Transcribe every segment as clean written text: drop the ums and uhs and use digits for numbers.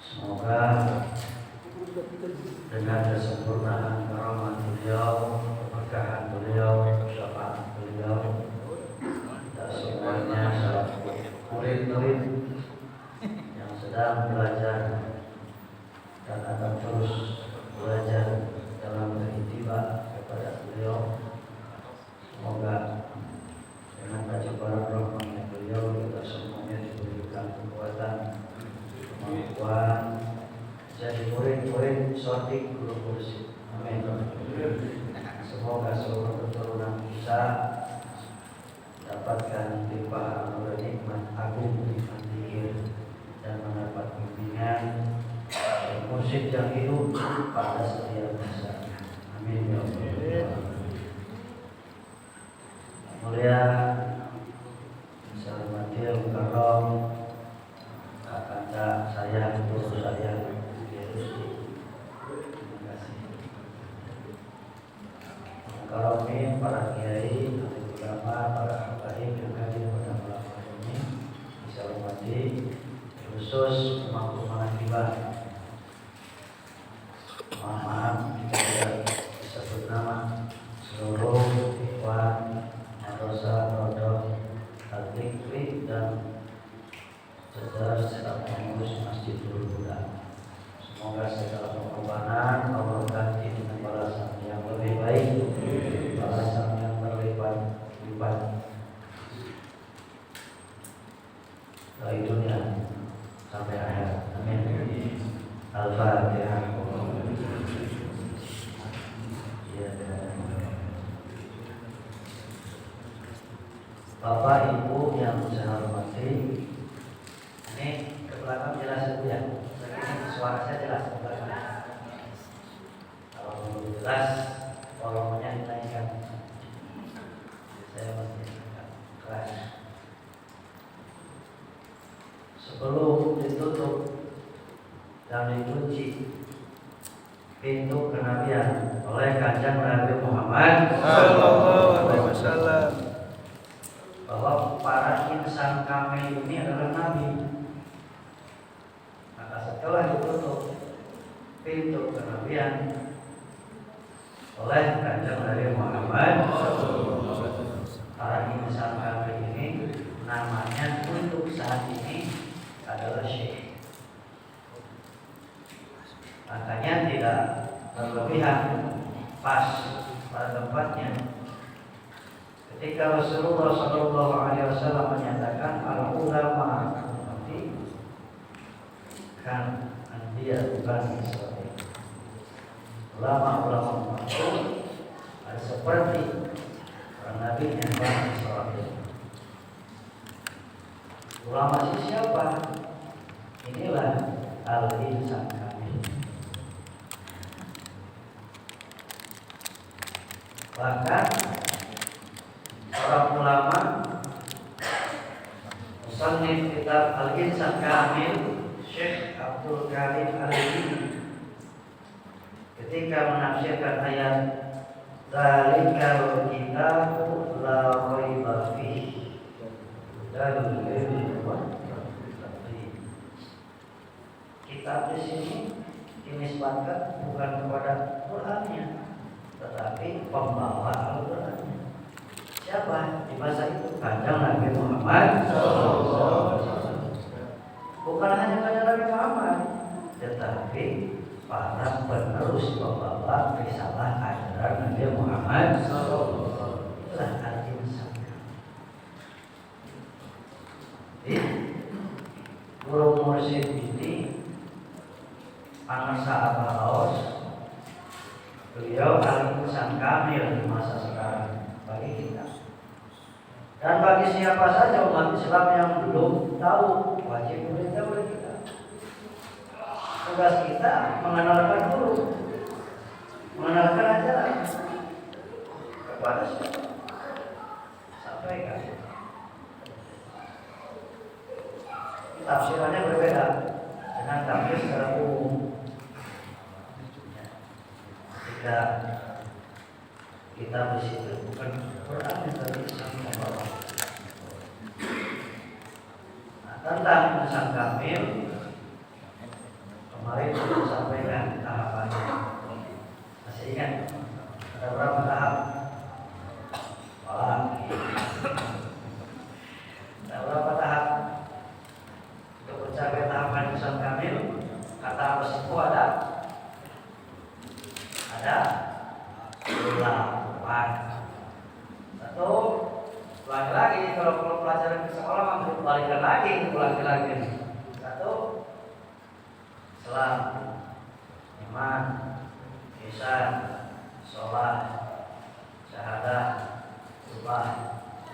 Semoga dengan kesempurnaan karunia beliau, keberkahan beliau, syafaat beliau, dan semuanya murid-murid yang sedang belajar dan akan terus belajar dalam beriktibar kepada beliau. Semoga dengan kejabaran rahmatnya beliau kita semuanya diberikan kekuatan, kemampuan jadi murid-murid shorting guru kursi. Amin. Semoga seluruh keturunan kita dapatkan limpahan anugerah nikmat agung, nikmat zikir, dan mendapat bimbingan musik yang hidup pada setiap masa. Amin ya Allah. Mulia Salmatil Mukarram, kakak saya, guru saya, terima kasih. Mukarramin, para kiai, ulama, para habaib yang hadir pada malam hari ini, bisa hormati khusus pemangku manakibah. Maaf jika tidak disebut nama seluruh ikhwan madrasah Rodoh Al-Fikri dan jajaran staf pengurus Masjidul Huda. Semoga segala pengorbanan Allah ganti dengan balasan yang lebih baik, balasan yang berlipat-lipat dari dunia sampai akhir. Amin. Al-Fatihah. Bapak Ibu yang saya hormati, ini ke belakang jelas ya, suara saya jelas ke belakang. Kalau belum jelas, volumenya dinaikkan. Saya masih keras. Sebelum ditutup dan dikunci pintu kenabian oleh Kanjeng Nabi Muhammad Sallallahu Alaihi Wasallam, bahwa para insan kamil ini adalah nabi. Maka setelah ditutup pintu kenabian oleh Kanjeng Nabi Muhammad, para insan kamil ini namanya untuk saat ini adalah syekh. Makanya tidak berlebihan, pas pada tempatnya. Ketika Rasulullah Shallallahu Alaihi Wasallam menyatakan al ulama ummati kan anbiya bani Israil, ulama ummati ada seperti para nabi yang bani Israil. Ulama siapa? Inilah al-insan kamil. Bahkan orang ulama musannif kitab Al-Insan Kamil, Syekh Abdul Karim Al-Jili, ketika menafsirkan ayat Dzalikal kitabu la raiba fihi dan kitab di sini dinisbatkan bukan kepada Qur'annya, tetapi pembawa Al-Qur'an. Siapa di masa itu? Kanjeng Nabi Muhammad. Bukan hanya Kanjeng Nabi Muhammad, tetapi para penerus pembawa risalah ajaran Nabi Muhammad. Itulah al-insan. Guru mursyid ini Pangersa Abah Aos, beliau al-insan kamil di masa sekarang bagi kita. Dan bagi siapa saja umat Islam yang belum tahu, wajib memberitahu oleh kita. Tugas kita mengenalkan guru, mengenalkan ajaran kepada siapa. Sampaikan. Tafsirannya berbeda dengan tafsir secara umum. Jika kita di situ bukan Quran yang tadi sama bawa. tentang insan kamil. Kemarin sudah sampaikan tahapannya. Masih ingat? Ada berapa tahap? Ada berapa tahap untuk mencapai tahapan insan kamil? Kata Rasul ada 8. Satu, ulangi lagi. Kalau pelajaran di sekolah mampu balikan lagi, ulangi lagi. Satu, Islam, iman, ihsan, sholat, syahadah, kurban,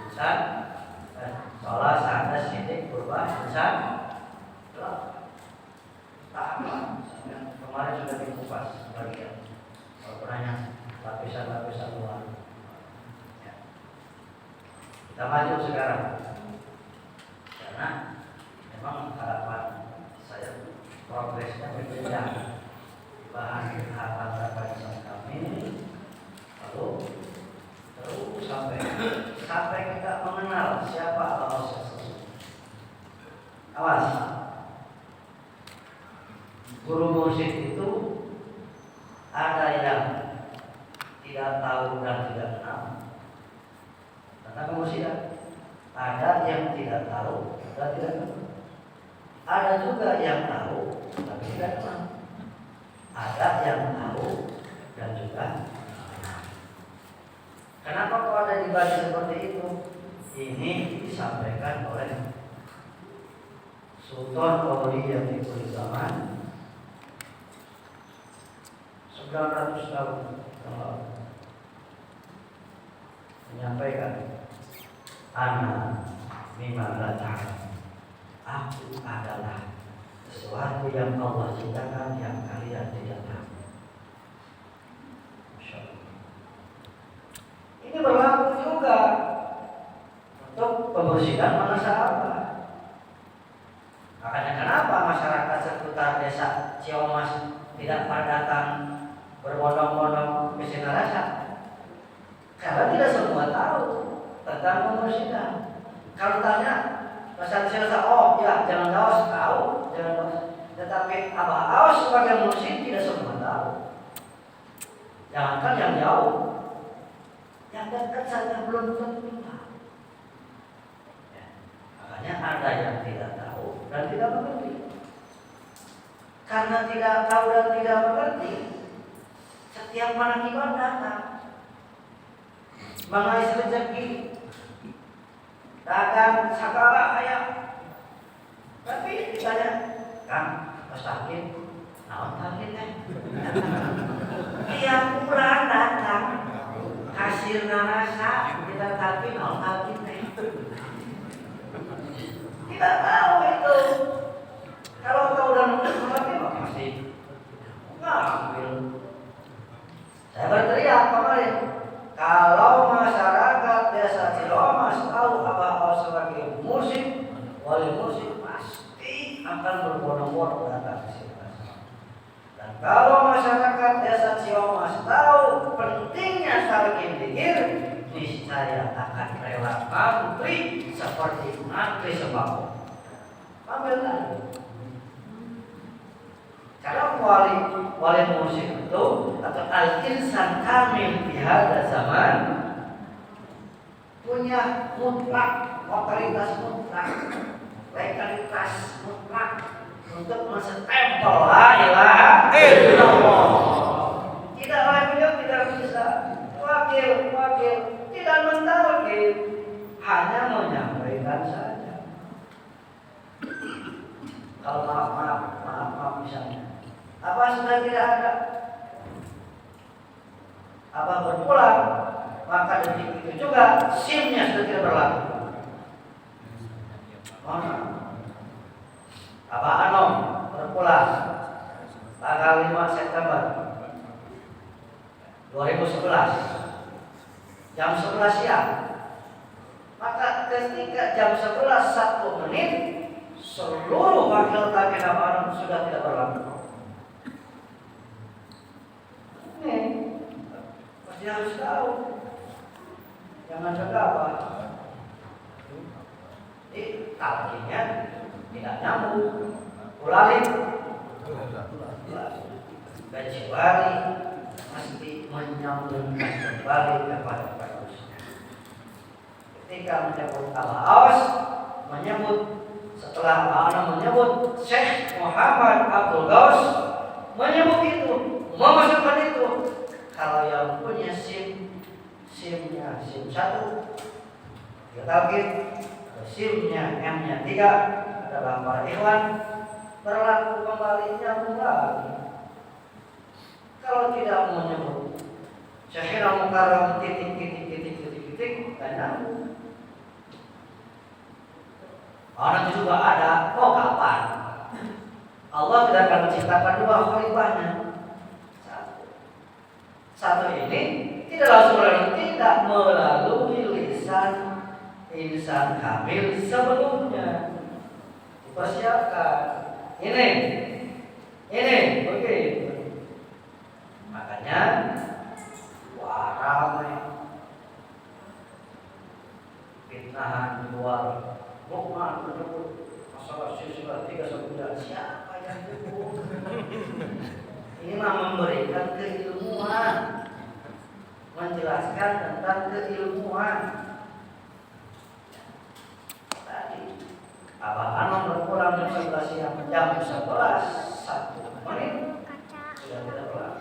ihsan, sholat, syahadah, syirik, kurban, ihsan. Tahapan kemarin sudah dikupas bagian. Kalau penanya lapisan-lapisan luar. Ya. Kita maju sekarang, karena memang harapan saya progresnya berbeda. Bahan tahapan insan kamil, lalu terus sampai kita mengenal siapa Allah sesungguhnya. Awas, guru mursyid itu ada yang tidak tahu dan tidak kenal tentang kemursyidhan. Ada yang tidak tahu dan tidak kenal. Ada juga yang tahu tapi tidak kenal. Ada yang tahu dan juga kenal. Kenapa kok ada dibagi seperti itu? Ini disampaikan oleh Sultan Auliya di zaman 900 tahun yang lalu, menyampaikan ana mimma la ta'lam, aku adalah sesuatu yang Allah ciptakan yang kalian tidak tahu. Masya Allah. Ini berlaku juga untuk pembersihan masyarakat. Makanya kenapa masyarakat seputar desa Ciomas tidak pada datang berbondong-bondong ke Sinarasa? Karena tidak semua tahu tentang pembersihan. Kalau tanya Pasal Sinarasa, oh ya jangan tahu, jangan tahu. Tetapi Abah Awas sebagai mursyid tidak semua tahu. Jangankan yang jauh, yang dekat saja belum tentu tahu. Ya. Makanya ada yang tidak tahu dan tidak mengerti. Karena tidak tahu dan tidak mengerti, setiap manakibah datang mengais rezeki, dagang sakala ayam. Tapi ditanya, kan pas sakit, naon sakitnya? Tiap bulan datang hasil narasa kita tapi naon sakitnya? Tidak tahu itu. Kalau tahu dan mengerti pasti ngambil. Saya berteriak kemarin, kalau masyarakat desa Cilomas tahu Abah sebagai mursyid, wali mursyid pasti akan berbondong-bondong datang ke sini. Dan kalau masyarakat desa Cilomas tahu pentingnya talqin dzikir, niscaya akan rela antri seperti antri sembako. Ambil lagi. Karena wali mursyid itu atau al-insan kamil di hada zaman punya mutlak, otoritas mutlak, legalitas mutlak untuk menstempel la ilaha illallah. Tidak lagi tidak bisa wakil tidak mentalqin, hanya menyampaikan saja. Kalau maaf misalnya apa sudah tidak ada, apa berpulang, maka detik itu juga SIM-nya sudah tidak berlaku. Apa Anom berpulang tanggal 5 September 2011 jam 11 siang, maka ketika jam 11 1 menit seluruh wakil takin apa Anom sudah tidak berlaku. Pasti harus tahu. Jangan gegabah. Talqinnya tidak nyambung. Kulalin, kecuali mesti menyambungkan kembali kepada manusia. Ketika menyebut Al-Awas, menyebut setelah Ana menyebut Syekh Muhammad Abdul Ghaus, menyebut itu, memasukkan itu. Kalau yang punya SIM-nya SIM 1 dia target, SIM-nya M-nya 3 adalah para ikhwan, berlaku kembali nyambung lagi. Kalau tidak menyebut Syekhina Mukarram titik dan nyambung. Orang juga ada, kapan? Allah tidak akan menciptakan dua khalifahnya. Satu ini tidak langsung tidak melalui lisan insan kamil sebelumnya. Dipersiapkan. Ini begitu. Makanya ramai fitnahan di luar. Bukan menyebut masalah silsilah 3 siapa yang menyebut? Ini mah memberikan keilmuan, menjelaskan tentang keilmuan. Tadi Abah Anom berpulang jam 11 siang, jam 11 1 menit sudah tidak pulang.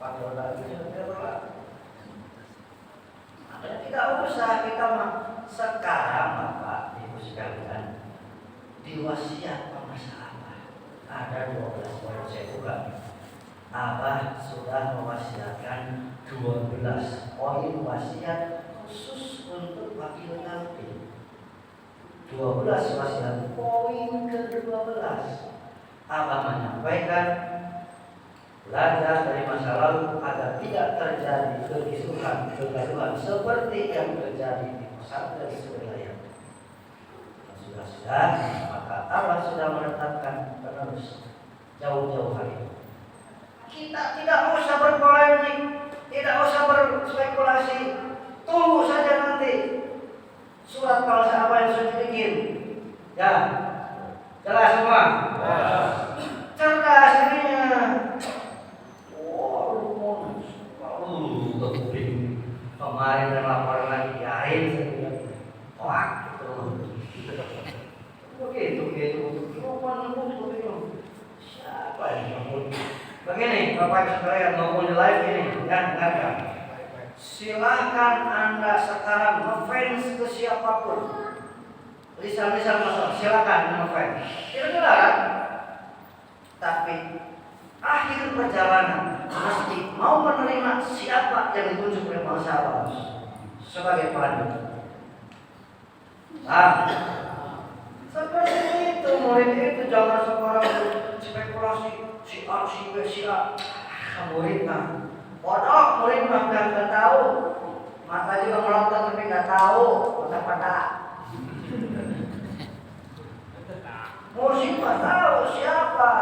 Panggil lagi sudah tidak pulang. Makanya tidak usah kita mah sekarang Bapak Ibu sekalian di wasiat masa apa? Ada 12 poin saya buka. Abah sudah mewasiatkan 12 poin wasiat khusus untuk wakil talqin. 12 wasiat poin ke-12. Abah menyampaikan belajar dari masa lalu agar tidak terjadi kegaduhan seperti yang terjadi di pesantren sewilayah. Sudah, maka Allah sudah menetapkan penerus jauh-jauh hari. Kita tidak usah berpolemik, tidak usah berspekulasi. Tunggu saja nanti surat bangsa apa yang sudah dibikin. Ya, jelas semua. Cerdas ininya. Kemarin dan laporan lagi diarin begitu. Siapa yang nyebut? Begini, Bapak Ibu sekalian maupun di live ini, dengarkan. Silakan Anda sekarang ngefans ke siapapun. Lisan-lisan masalah, silakan ngefans. Tidak dilarang. Tapi akhir perjalanan mesti mau menerima siapa yang ditunjuk oleh bangsa Allah sebagai pelanjut. Seperti itu murid itu jangan sekarang spekulasi si A si B si A. Murid mah bodoh, murid mah nggak tahu, mata juga melotot tapi nggak tahu pada. Mursyid mah tahu siapa.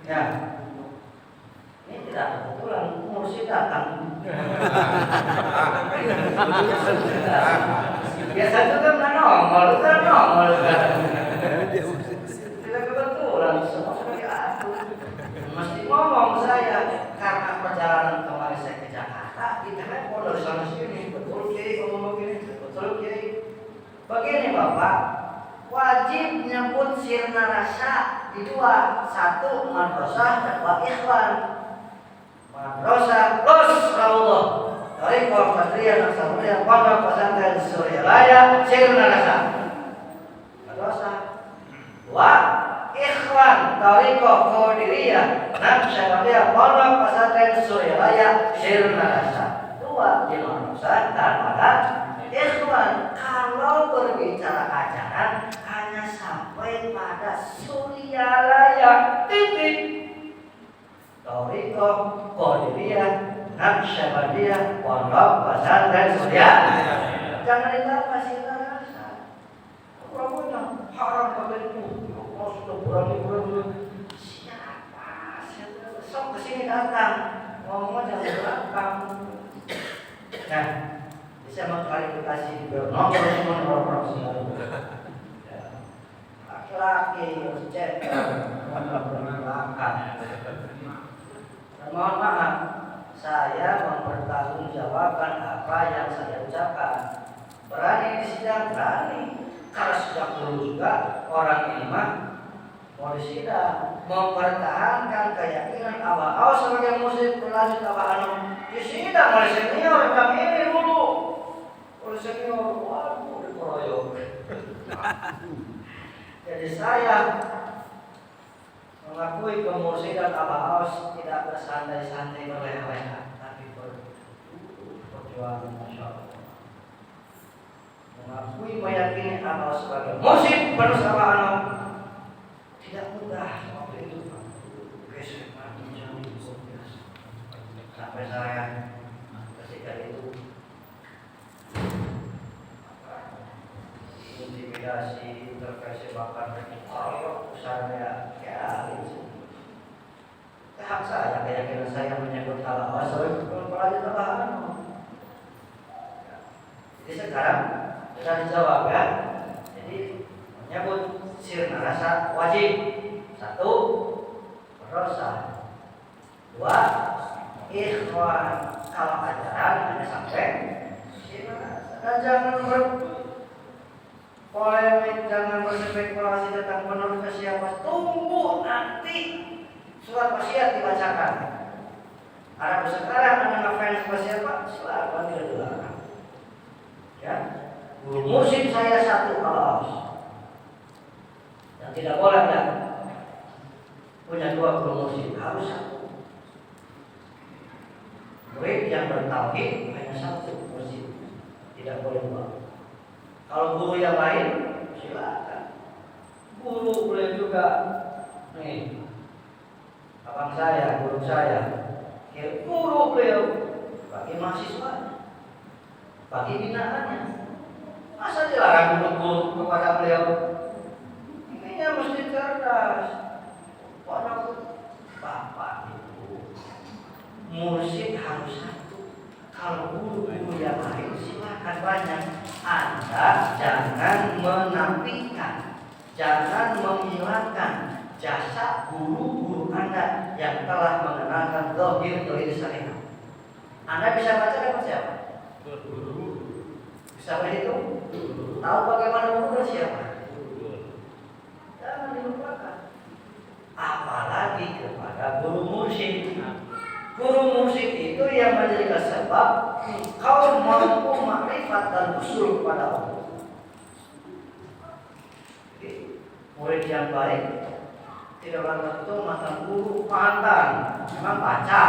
Ya, ini tidak kebetulan mursyid datang. Biasa juga nggak nongol. Tidak kebetulan, semua seperti aku. Mesti ngomong saya karena perjalanan kemarin saya ke Jakarta, di telepon dari sana sini, betul Kiai, ngomong begini, betul Kiai. Begini Bapak, wajib nyebut sirna rasa di dua, satu madrasah dan dua ikhwan. Madrasah plus Allah. Tariqah Qadiriyah Naksabandiyah Pondok Pesantren Suryalaya sirna rasa. Madrasah. Dua, ikhwan Tariqah Qadiriyah Naksabandiyah Pondok Pesantren Suryalaya sirna rasa. Dua di madrasah dan pada ikhwan. Kalau berbicara ajaran hanya sampai pada Suryalaya titik. Tariqah Qadiriyah Naksabandiyah Pondok Pesantren Suryalaya. Jangan ditambah sirna rasa. Pokoknya haram pakai itu. Oh sudah berani. Siapa? Sok kesini datang. Ngomong jangan belakang. Nah, bisa mengklarifikasi nomor semua orang-orang. laki-laki cek belakang. Mohon maaf, saya mempertanggungjawabkan apa yang saya ucapkan. Berani di sidang, berani. Kalau sejak dulu juga orang ini mah mau disidang, mempertahankan keyakinan Abah Aus sebagai muslim berlanjut Abah Anu disidang oleh senior kami ini dulu. Oleh senior, waduh dikeroyok. Jadi saya mengakui kemursidan Abah Aus tidak bersantai-santai berleha-leha, tapi berjuang Masya Allah. Mengakui meyakini Abah Aus sebagai mursyid penuh Abah Anu tidak mudah waktu itu. Sampai saya ketika itu intimidasi, intervensi bakar saya hak saya, keyakinan saya menyebut Allah sebagai pelajar tambahan. Jadi sekarang sudah dijawab ya. Jadi menyebut sirna rasa wajib. 1, berdosa. 2, ikhwan. Kalau ajaran hanya sampai sirna rasa. Dan jangan polemik, jangan berspekulasi tentang menurut ke siapa. Tunggu nanti surat wasiat dibacakan. Ada sekarang ada ngefans ke siapa? Silakan tidak dilarang. Ya, guru mursyid saya 1 Abah. Yang tidak boleh ya punya 2 guru mursyid, harus 1. Murid yang bertauhid hanya 1 mursyid, tidak boleh 2. Kalau guru yang lain silakan. Guru boleh juga nih. Abang saya, guru saya, guru beliau bagi mahasiswa, bagi binaannya. Masa dilarang untuk guru kepada beliau? Ininya mesti cerdas. Pokoknya bapak itu mursyid harus 1. Kalau guru-guru yang lain silakan banyak. Anda jangan menafikan, jangan menghilangkan jasa guru-guru Anda yang telah mengenalkan zahir dari syariat. Anda bisa baca dapat siapa? Bisa berhitung? Tahu bagaimana guru siapa? Jangan dilupakan. Apalagi kepada guru mursyid. Guru mursyid itu yang menjadi sebab kau mampu makrifat dan usul kepada Allah. Jadi, murid yang baik tidak tentu mantan guru mantan, memang baca.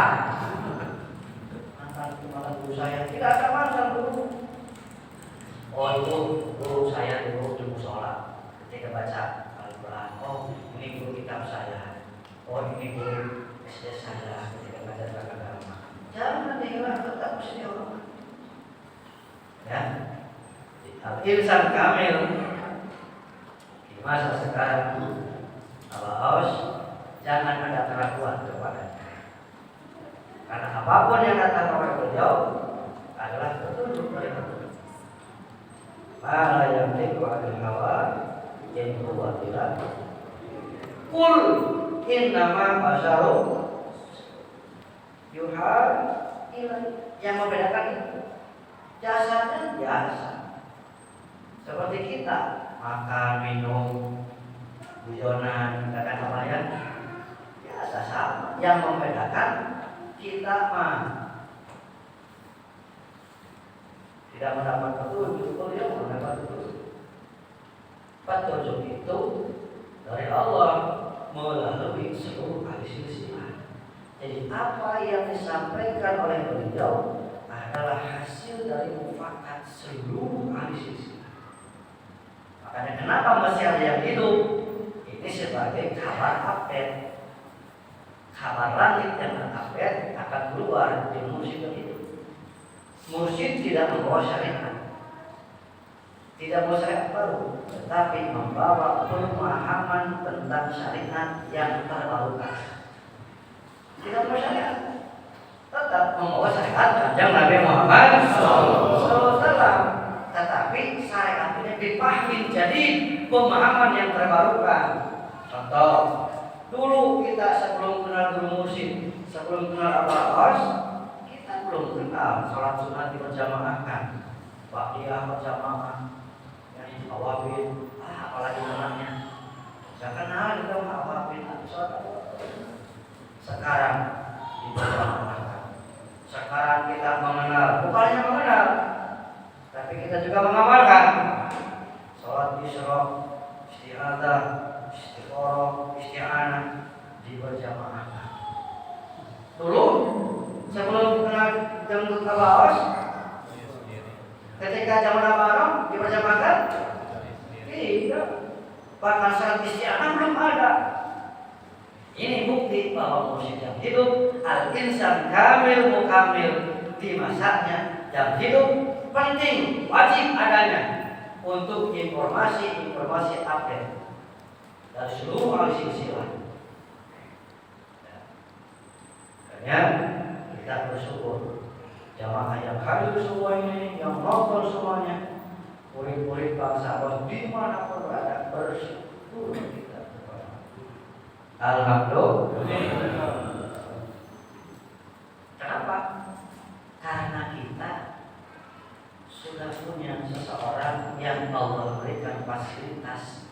Mantan guru saya tidak ada mantan guru. Oh itu guru saya dulu di musola ketika baca Al-Quran. Oh ini guru kitab saya. Oh ini guru SD saya ketika baca surat agama. Jangan dihilang, tetap mesti orang. Ya, insan kamil di masa sekarang Abah Aus jangan ada keraguan kepadanya. Karena apapun yang datang kepada beliau adalah petunjuk dari Allah. Mala yang tiku adil hawa yang huwa tidak. Kul innama basyaru yuhar ilai. Yang membedakan itu jasanya biasa seperti kita makan, minum, guyonan, katakan apa ya, biasa sama. Yang membedakan kita mah tidak mendapat petunjuk, beliau mendapat petunjuk. Petunjuk itu dari Allah melalui seluruh ahli silsilah. Jadi apa yang disampaikan oleh beliau adalah hasil dari mufakat seluruh ahli silsilah. Makanya kenapa masih ada yang hidup? Ini sebagai kabar update. Kabar langit yang update akan keluar di mursyid itu. Mursyid tidak membawa syariat, tidak membawa syariat baru, tetapi membawa pemahaman tentang syariat yang terbarukan. Tidak membawa syariat, tetap membawa syariat Kanjeng Nabi Muhammad SAW, tetapi syariat ini dipahami jadi pemahaman yang terbarukan. Contoh, dulu kita sebelum kenal guru mursyid, sebelum kenal Abbas, kita belum kenal sholat sunat diberjamaahkan, ba'diyah berjamaah, yang awabin, apalagi namanya. Saya kenal kita awabin, sholat. Sekarang diberjamaahkan. Sekarang kita mengenal, bukannya mengenal, tapi kita juga mengamalkan. Sholat isyraq, isti'adzah, istiqoroh, isti'anah diberjamaahkan. Dulu sebelum kenal jemput Abbas, ketika zaman Abbas diberjamaahkan, tidak. Bahkan sholat isti'anah belum ada. Ini bukti bahwa mursyid yang hidup, al-insan kamil mukamil di masanya yang hidup penting, wajib adanya untuk informasi update dari seluruh ahli silsilah. Makanya kita bersyukur jamaah yang hadir semua ini, yang nonton semuanya, murid-murid bangsa Allah dimanapun berada, bersyukur kita. Alhamdulillah. Kenapa? Karena kita sudah punya seseorang yang Allah berikan fasilitas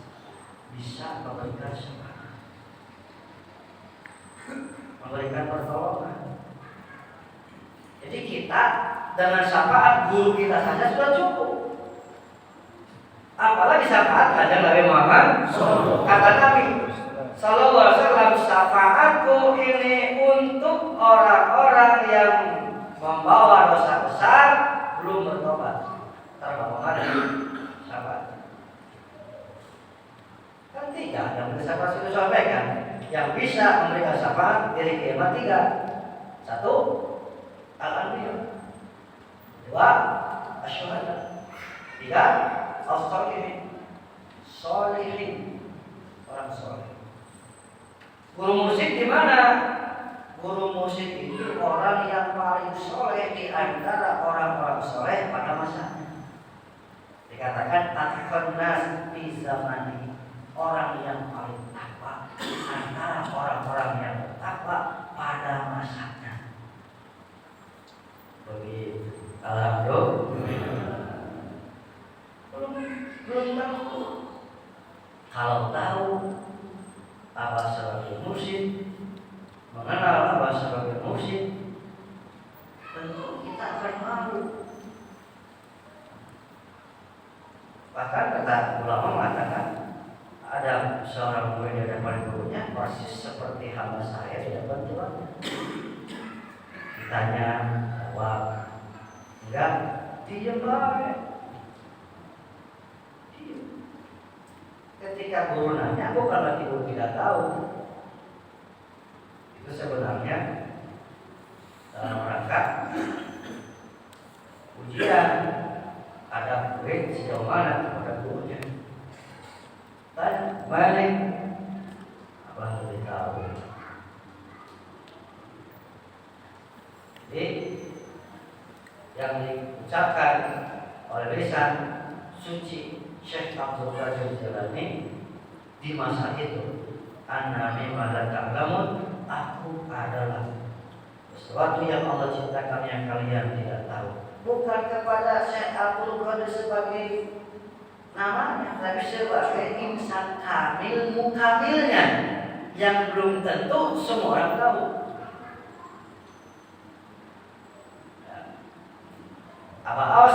bisa memberikan semangat, memberikan pertolongan. Jadi kita dengan syafaat guru kita saja sudah cukup. Apalagi syafaat kanjeng Nabi Muhammad. Kata Nabi Sallallahu Alaihi Wasallam, syafaatku ini untuk orang-orang yang membawa dosa besar belum bertobat. Terbawa ada syafaat. Kan tiga yang bisa Rasul sampaikan, yang bisa memberikan syafaat dari kiamat tiga. Satu, al-anbiya. Dua, asyhada. Tiga, as-shalihin. Shalihin, orang soleh. Guru mursyid di mana? Guru mursyid itu orang yang paling soleh di antara orang-orang soleh pada masanya. Dikatakan atqan nas fi zamani, orang yang paling takwa antara orang-orang yang bertakwa pada masanya. Begitu. Alhamdulillah. Belum tahu. Kalau tahu Abbas sebagai mursyid, mengenal Abbas sebagai mursyid, tentu kita akan malu. Bahkan kata ulama mengatakan ada seorang murid yang paling gurunya persis seperti hamba saya di depan Tuhannya. Ditanya, jawab, enggak, diam baik. Ketika guru nanya, bukan berarti guru tidak tahu. Itu sebenarnya dalam rangka ujian ada murid sejauh mana kepada gurunya. Tanya, balik, abang lebih tahu. Jadi yang diucapkan oleh lisan suci Syekh Abdul Qadir Jilani di masa itu, ana mimma la ta'lamun, aku adalah sesuatu yang Allah ciptakan yang kalian tidak tahu. Bukan kepada Syekh Abdul Qadir sebagai namanya, tapi sebagai insan kamil mukamilnya yang belum tentu semua orang tahu. Apa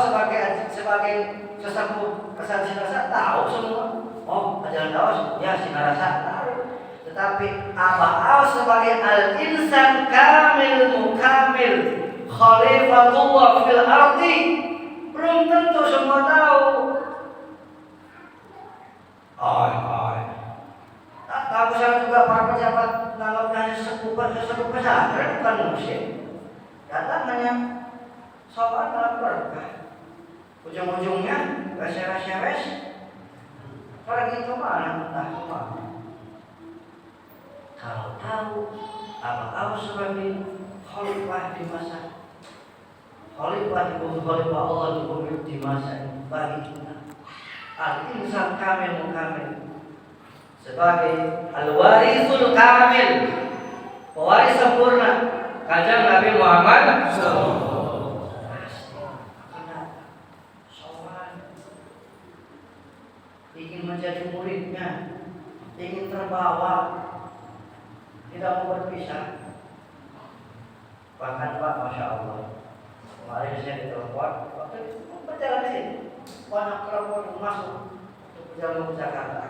sebagai sesepuh kesan sinarasa tahu semua. Oh, ajaran Dawas, ya sinarasa tahu. Tetapi Abah sebagai al-insan kamil mukamil, khalifatullah fil ardi, belum tentu semua tahu. Tak tahu saya juga para pejabat menganggapnya sesepuh pesantren bukan muslim. Datang hanya sopan dalam berkah. Ujung-ujungnya beres-beres pergi kemana, entah kemana. Kalau tahu Abah sebagai khalifah di masa, khalifah di bumi, khalifah Allah di bumi di masa ini bagi kita, Al-insan kamil mukamil sebagai al-warisul kamil, pewaris sempurna Kanjeng Nabi Muhammad ingin menjadi muridnya, ingin terbawa, tidak mau berpisah. Bahkan Pak, Masya Allah, kemarin saya ditelepon, waktu itu berjalan sini, banyak telepon masuk untuk berjalan ke Jakarta.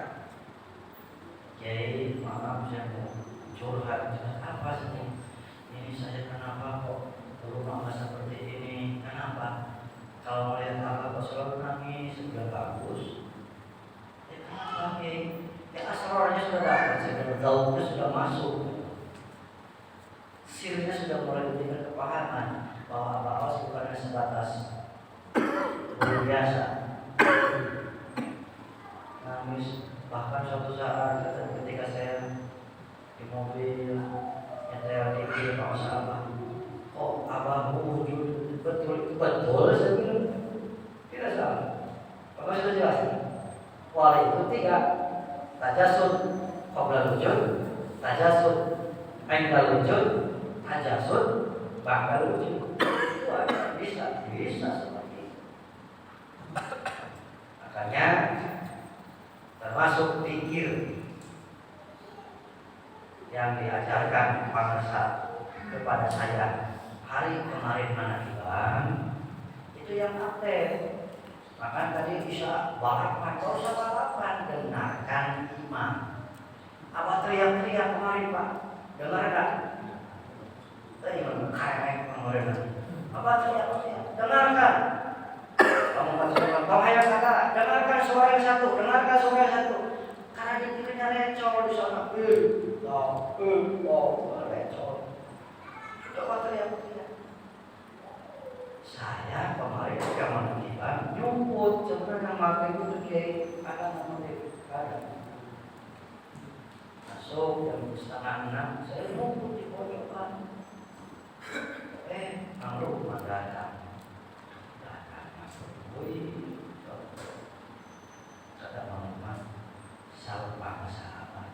Jadi maaf saya mau curhat, apa sih ini saya kenapa kok berumah seperti ini? Kenapa? Kalau melihat apa kok selalu nangis, sudah bagus. Kenapa? Asrarnya sudah dapat, sudah daunnya sudah masuk. Sirnya sudah mulai diberikan kepahaman bahwa apa-apa bukannya sebatas biasa. Nangis, bahkan suatu saat ketika saya di mobil yang saya pikir Pak Abah, oh Abah wujud betul saya bilang tidak salah. Bapak sudah jelaskan. Wala itu 3, tajasud qabla wujud, tajasud indal wujud, tajasud ba'da wujud. Itu ada, bisa seperti itu. Makanya termasuk pikir yang diajarkan bangsa kepada saya hari kemarin menantikan itu yang aktif. Maka tadi bisa balapan, kalau usah balapan, dengarkan imam. Apa teriak-teriak kemarin Pak? Dengar enggak? Imam kayak kemarin. Apa teriak-teriak? Dengarkan. Kamu hayang kata, dengarkan suara yang satu, dengarkan suara yang satu. Karena dikiranya recol di sana. Recol. Coba teriak-teriak. Saya kemarin ketika menantikan nyumput sebenarnya maghrib itu kiai ada maghrib ada masuk jam 5:30 saya nyumput di pojokan lalu mendadak masuk kata Muhammad sahabat sahabat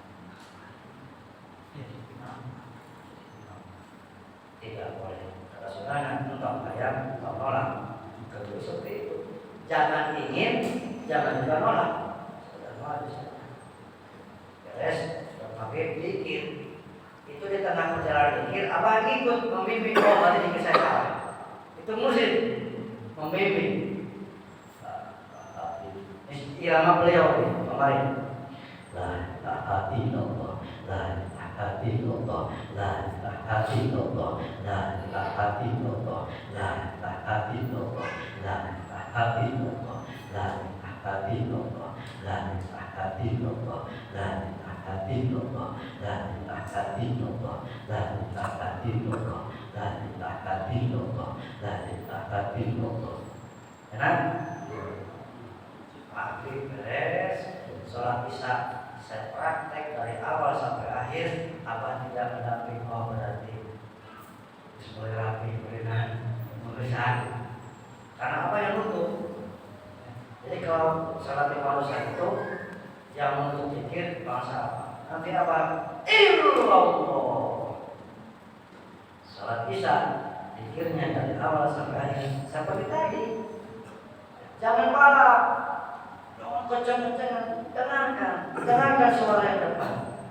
tidak boleh. Saudara tentang ayat nolak. Kedua seperti itu. Jangan ingin, jangan juga nolak. Saudara beres, sudah pakai zikir. Itu di tengah perjalanan zikir, apa ikut membimbing berarti zikir saya salah. Itu musim membimbing. Irama beliau kemarin. La ilaha illallah, la ilaha illallah, la ilaha illallah, la ilaha illallah, la ilaha illallah, la ilaha illallah, la ilaha illallah, la ilaha illallah, la ilaha illallah, la ilaha illallah, la ilaha illallah, la ilaha illallah, la ilaha illallah. Enak? Maghrib beres, sholat isya saya praktek dari awal sampai akhir. Apa tidak mendamping? Oh berarti mulai rapi, mengesan. Karena apa yang nutup? Jadi kalau sholat lima dosa itu yang menutup zikir bangsa apa? Nanti apa? Illallah. Sholat isya zikirnya dari awal sampai akhir seperti tadi. Jangan balap. Kencang-kencangan, dengarkan suara yang depan.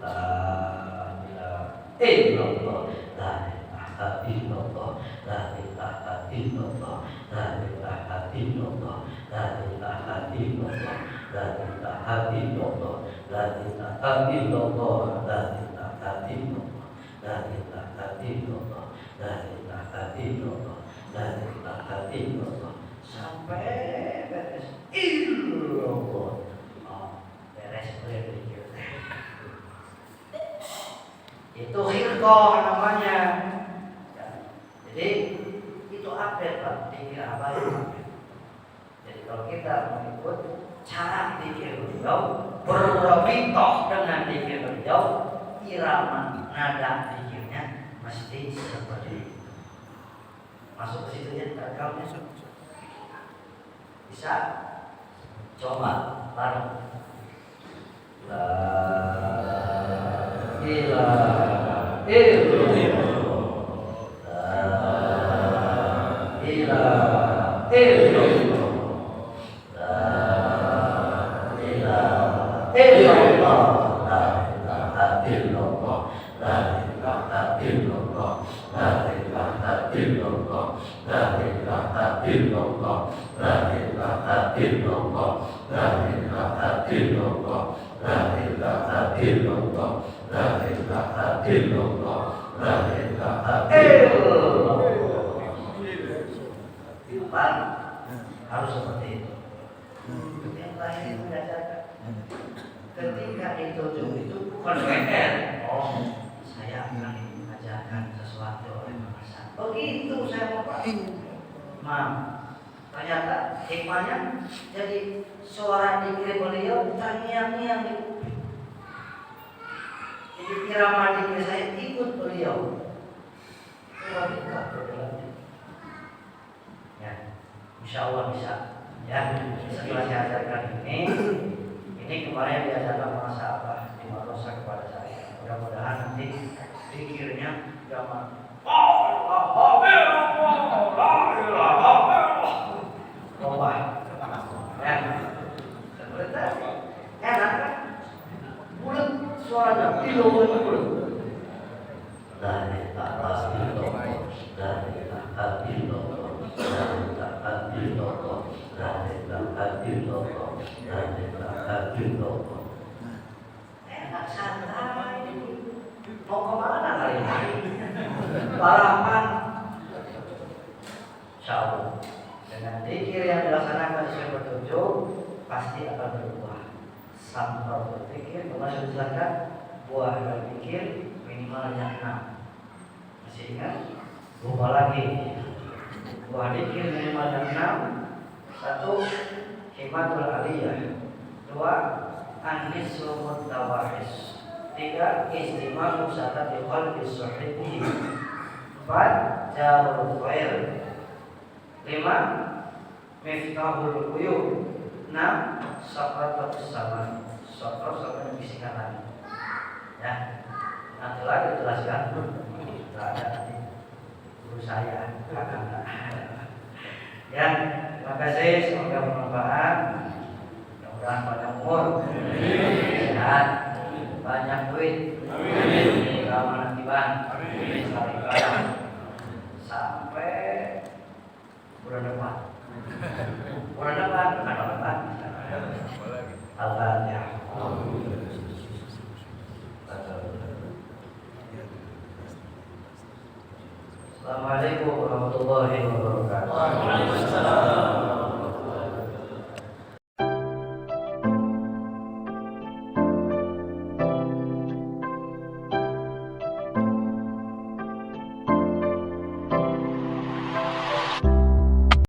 La ilaha illallah, la ilaha illallah, la ilaha illallah, la ilaha illallah, la ilaha illallah, la ilaha illallah, la ilaha illallah, la ilaha illallah, la ilaha illallah, la ilaha illallah, la ilaha illallah sampai beres. Illallah. Beres berpikir. Itu khilqah namanya. Jadi itu update Pak, pikir apa itu. Jadi kalau kita mengikut cara pikir beliau, berrabitoh dengan pikir beliau, irama nada pikirnya mesti seperti itu. Masuk ke situ ya, terkalnya bisa. Coba bareng. La ilaha illallah. La ilaha illallah. La ilaha illallah. La ilaha illallah. La ilaha illallah. La ilaha illallah. La ilaha illallah. La ilaha illallah. La ilaha illallah. La ilaha illallah. La ilaha illallah. La ilaha illallah. Iman harus seperti itu. Yang lain mengajarkan. Ketika itu bukan PR. Oh, saya akan mengajarkan sesuatu yang besar. Begitu saya mau Pak. Ternyata hikmahnya jadi suara dikir beliau terngiang-ngiang di kuping. Jadi irama dikir saya ikut beliau. Ya, insya Allah bisa. Ya, setelah saya ajarkan ini kemarin diajarkan masa apa di madrasah kepada saya. Mudah-mudahan nanti dikirnya gampang. Ya, enak kan? Bulat suaranya, pilonya bulat. La ilaha illallah, la ilaha illallah, la ilaha illallah, la ilaha illallah, la ilaha illallah. Enak santai. Mau kemana kali ini? Balapan. Insyaallah. Dengan zikir yang dilaksanakan sesuai petunjuk pasti akan berbuah. Sampai berzikir, kemudian dijelaskan buah dari zikir minimalnya 6. Masih ingat? Lupa lagi. Buah zikir minimalnya 6. 1. Himatul aliyah. 2. An-nisru mutawahis. 3. Istimamu sadati qalbi suhibi. 4. Jarul khair. 5. Miftahul uyub. 6. Saqatus saman. Saqat sama bisikan lagi. Ya. Nanti lagi jelaskan. Tidak ada nanti guru saya akan. Ya, terima kasih, semoga bermanfaat. Mudah-mudahan panjang umur, sehat, banyak duit, keamanan tiban, sampai bulan depan. Bulan depan. Al-Fatihah. Assalamualaikum warahmatullahi wabarakatuh.